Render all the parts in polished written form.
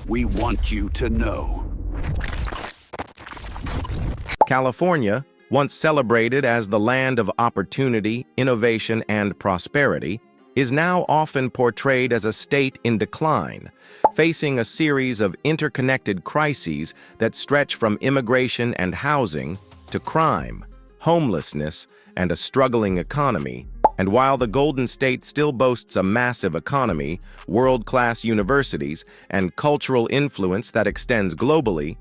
we want you to know. California, once celebrated as the land of opportunity, innovation, and prosperity, is now often portrayed as a state in decline, facing a series of interconnected crises that stretch from immigration and housing to crime, homelessness, and a struggling economy. And while the Golden State still boasts a massive economy, world-class universities, and cultural influence that extends globally,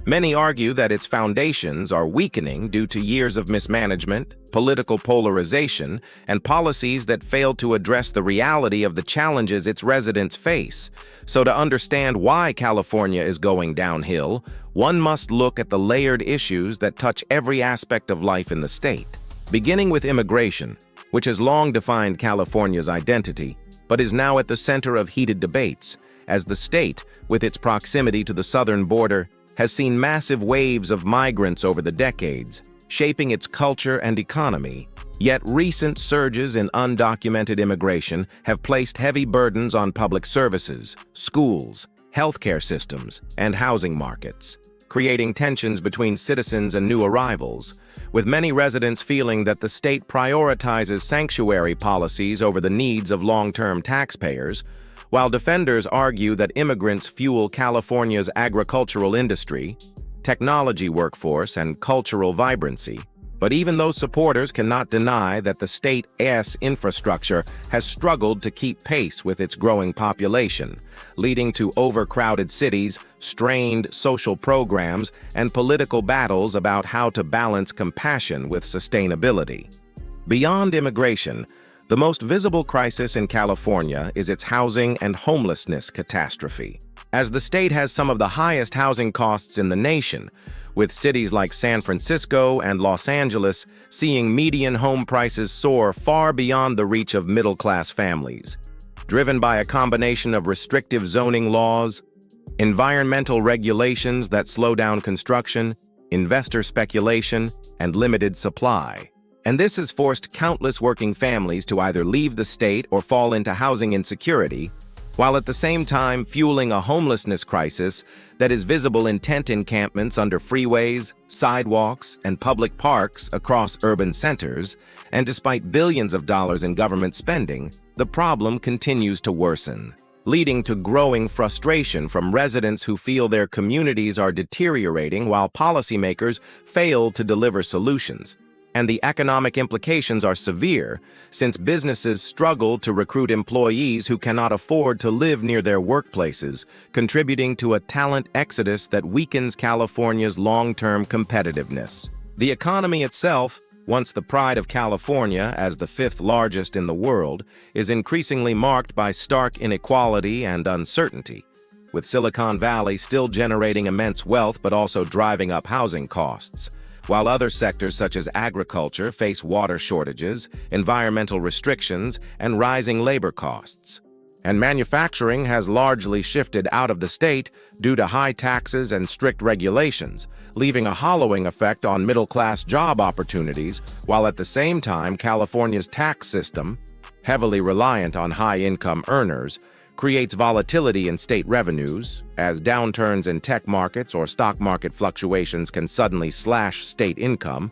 many argue that its foundations are weakening due to years of mismanagement, political polarization, and policies that fail to address the reality of the challenges its residents face. So to understand why California is going downhill, one must look at the layered issues that touch every aspect of life in the state. Beginning with immigration, which has long defined California's identity, but is now at the center of heated debates, as the state, with its proximity to the southern border, has seen massive waves of migrants over the decades, shaping its culture and economy. Yet recent surges in undocumented immigration have placed heavy burdens on public services, schools, healthcare systems, and housing markets, creating tensions between citizens and new arrivals, with many residents feeling that the state prioritizes sanctuary policies over the needs of long-term taxpayers, while defenders argue that immigrants fuel California's agricultural industry, technology workforce, and cultural vibrancy. But even those supporters cannot deny that the state's infrastructure has struggled to keep pace with its growing population, leading to overcrowded cities, strained social programs, and political battles about how to balance compassion with sustainability. Beyond immigration, the most visible crisis in California is its housing and homelessness catastrophe. As the state has some of the highest housing costs in the nation, with cities like San Francisco and Los Angeles seeing median home prices soar far beyond the reach of middle-class families. Driven by a combination of restrictive zoning laws, environmental regulations that slow down construction, investor speculation, and limited supply. And this has forced countless working families to either leave the state or fall into housing insecurity, while at the same time fueling a homelessness crisis that is visible in tent encampments under freeways, sidewalks, and public parks across urban centers. And despite billions of dollars in government spending, the problem continues to worsen, leading to growing frustration from residents who feel their communities are deteriorating while policymakers fail to deliver solutions. And the economic implications are severe, since businesses struggle to recruit employees who cannot afford to live near their workplaces, contributing to a talent exodus that weakens California's long-term competitiveness. The economy itself, once the pride of California as the fifth largest in the world, is increasingly marked by stark inequality and uncertainty, with Silicon Valley still generating immense wealth but also driving up housing costs, while other sectors such as agriculture face water shortages, environmental restrictions, and rising labor costs. And manufacturing has largely shifted out of the state due to high taxes and strict regulations, leaving a hollowing effect on middle-class job opportunities, while at the same time California's tax system, heavily reliant on high-income earners, creates volatility in state revenues, as downturns in tech markets or stock market fluctuations can suddenly slash state income,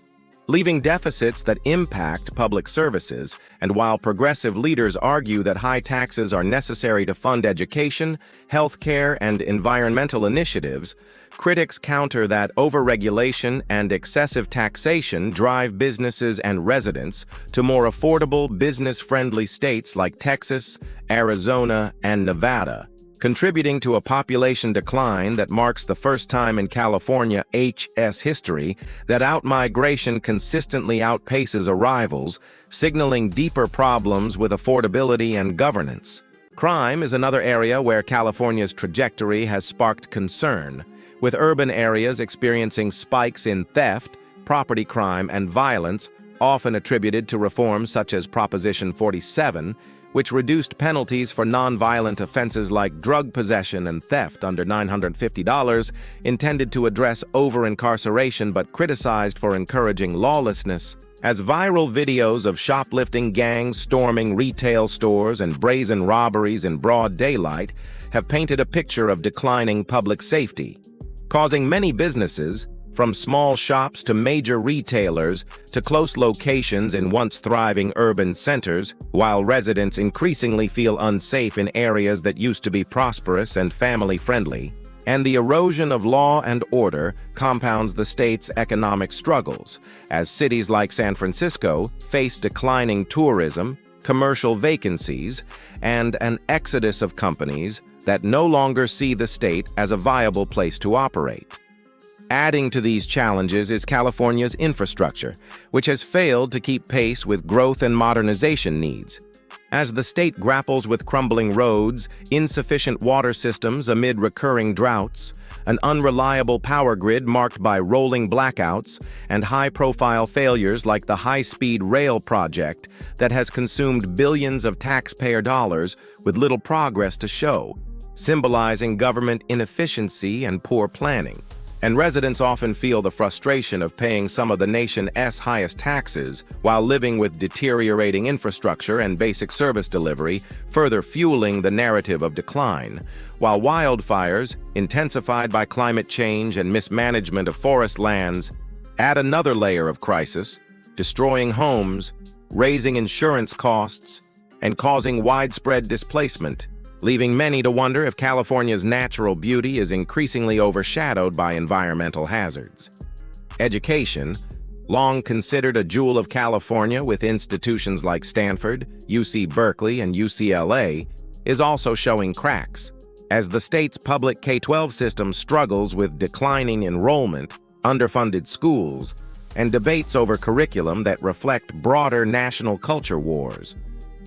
leaving deficits that impact public services. And while progressive leaders argue that high taxes are necessary to fund education, healthcare, and environmental initiatives, critics counter that overregulation and excessive taxation drive businesses and residents to more affordable, business-friendly states like Texas, Arizona, and Nevada, contributing to a population decline that marks the first time in California's history that outmigration consistently outpaces arrivals, signaling deeper problems with affordability and governance. Crime is another area where California's trajectory has sparked concern, with urban areas experiencing spikes in theft, property crime, and violence, often attributed to reforms such as Proposition 47, which reduced penalties for nonviolent offenses like drug possession and theft under $950, intended to address over-incarceration but criticized for encouraging lawlessness, as viral videos of shoplifting gangs storming retail stores and brazen robberies in broad daylight have painted a picture of declining public safety, causing many businesses, from small shops to major retailers, to close locations in once thriving urban centers, while residents increasingly feel unsafe in areas that used to be prosperous and family-friendly. And the erosion of law and order compounds the state's economic struggles, as cities like San Francisco face declining tourism, commercial vacancies, and an exodus of companies that no longer see the state as a viable place to operate. Adding to these challenges is California's infrastructure, which has failed to keep pace with growth and modernization needs. As the state grapples with crumbling roads, insufficient water systems amid recurring droughts, an unreliable power grid marked by rolling blackouts, and high-profile failures like the high-speed rail project that has consumed billions of taxpayer dollars with little progress to show, symbolizing government inefficiency and poor planning. And residents often feel the frustration of paying some of the nation's highest taxes while living with deteriorating infrastructure and basic service delivery, further fueling the narrative of decline. While wildfires, intensified by climate change and mismanagement of forest lands, add another layer of crisis, destroying homes, raising insurance costs, and causing widespread displacement, leaving many to wonder if California's natural beauty is increasingly overshadowed by environmental hazards. Education, long considered a jewel of California with institutions like Stanford, UC Berkeley, and UCLA, is also showing cracks, as the state's public K-12 system struggles with declining enrollment, underfunded schools, and debates over curriculum that reflect broader national culture wars,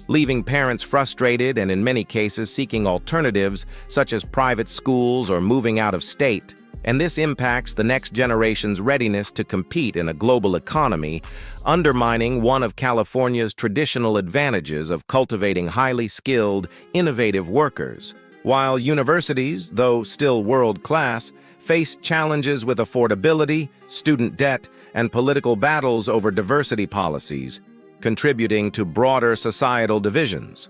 leaving parents frustrated and in many cases seeking alternatives such as private schools or moving out of state. And this impacts the next generation's readiness to compete in a global economy, undermining one of California's traditional advantages of cultivating highly skilled, innovative workers. While universities, though still world-class, face challenges with affordability, student debt, and political battles over diversity policies, contributing to broader societal divisions.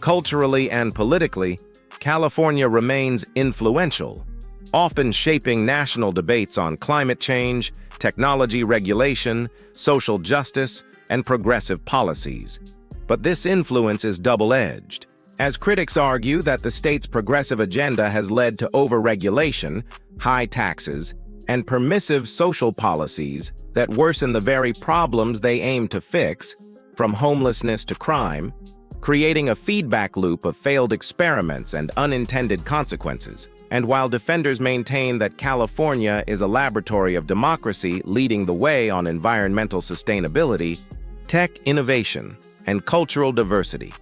Culturally and politically, California remains influential, often shaping national debates on climate change, technology regulation, social justice, and progressive policies. But this influence is double-edged, as critics argue that the state's progressive agenda has led to overregulation, high taxes, and permissive social policies that worsen the very problems they aim to fix, from homelessness to crime, creating a feedback loop of failed experiments and unintended consequences. And while defenders maintain that California is a laboratory of democracy leading the way on environmental sustainability, tech innovation, and cultural diversity,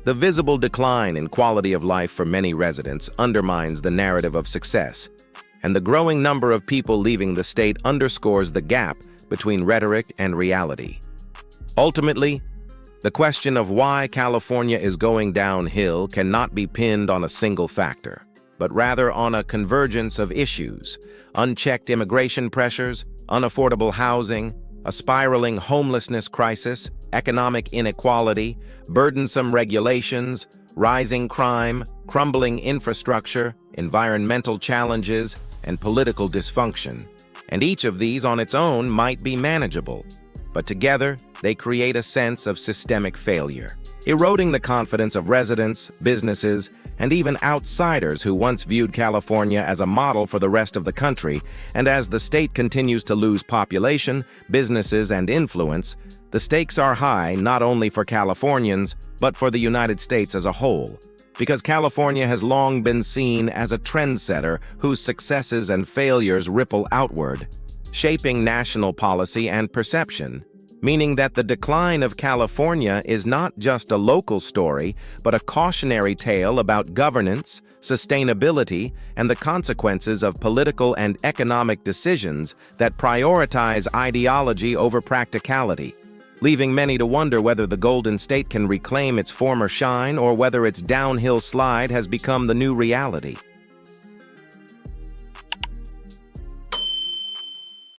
the visible decline in quality of life for many residents undermines the narrative of success, and the growing number of people leaving the state underscores the gap between rhetoric and reality. Ultimately, the question of why California is going downhill cannot be pinned on a single factor, but rather on a convergence of issues: unchecked immigration pressures, unaffordable housing, a spiraling homelessness crisis, economic inequality, burdensome regulations, rising crime, crumbling infrastructure, environmental challenges, and political dysfunction. And each of these on its own might be manageable, but together they create a sense of systemic failure, eroding the confidence of residents, businesses, and even outsiders who once viewed California as a model for the rest of the country. And as the state continues to lose population, businesses, and influence, the stakes are high not only for Californians, but for the United States as a whole. Because California has long been seen as a trendsetter whose successes and failures ripple outward, shaping national policy and perception, meaning that the decline of California is not just a local story, but a cautionary tale about governance, sustainability, and the consequences of political and economic decisions that prioritize ideology over practicality, leaving many to wonder whether the Golden State can reclaim its former shine or whether its downhill slide has become the new reality.